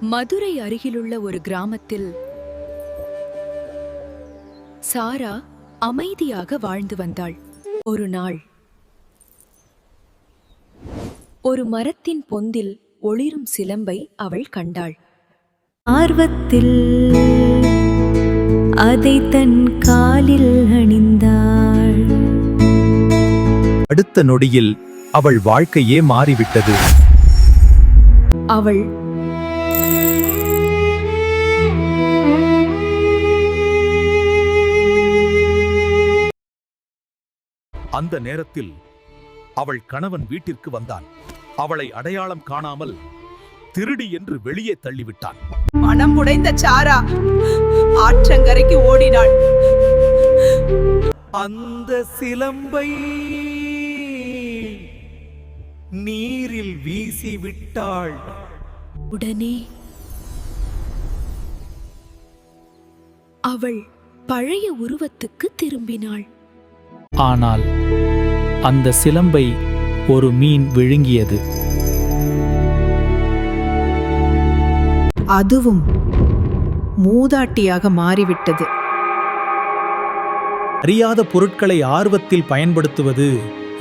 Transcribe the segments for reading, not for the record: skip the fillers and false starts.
மதுரை அருகிலுள்ள ஒரு கிராமத்தில் சாரா அமைதியாக வாழ்ந்து வந்தாள். ஒரு நாள் ஒரு மரத்தின் பொந்தில் ஒளிரும் சிலம்பை அவள் கண்டாள். ஆர்வத்தில் அதை தன் காலில் அணிந்தாள். அடுத்த நொடியில் அவள் வாழ்க்கையே மாறிவிட்டது. அவள் அந்த நேரத்தில் அவள் கணவன் வீட்டிற்கு வந்தான். அவளை அடையாளம் காணாமல் திருடி என்று வெளியே தள்ளிவிட்டான். மனம் உடைந்த சாரா ஆற்றங்கரைக்கு ஓடினாள். அந்த சிலம்பை நீரில் வீசிவிட்டாள். உடனே அவள் பழைய உருவத்துக்கு திரும்பினாள். ஆனால் அந்த சிலம்பை ஒரு மீன் விழுங்கியது. அதுவும் மூதாட்டியாக மாறிவிட்டது. அறியாத பொருட்களை ஆர்வத்தில் பயன்படுத்துவது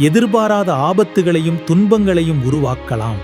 எதிர்பாராத ஆபத்துகளையும் துன்பங்களையும் உருவாக்கலாம்.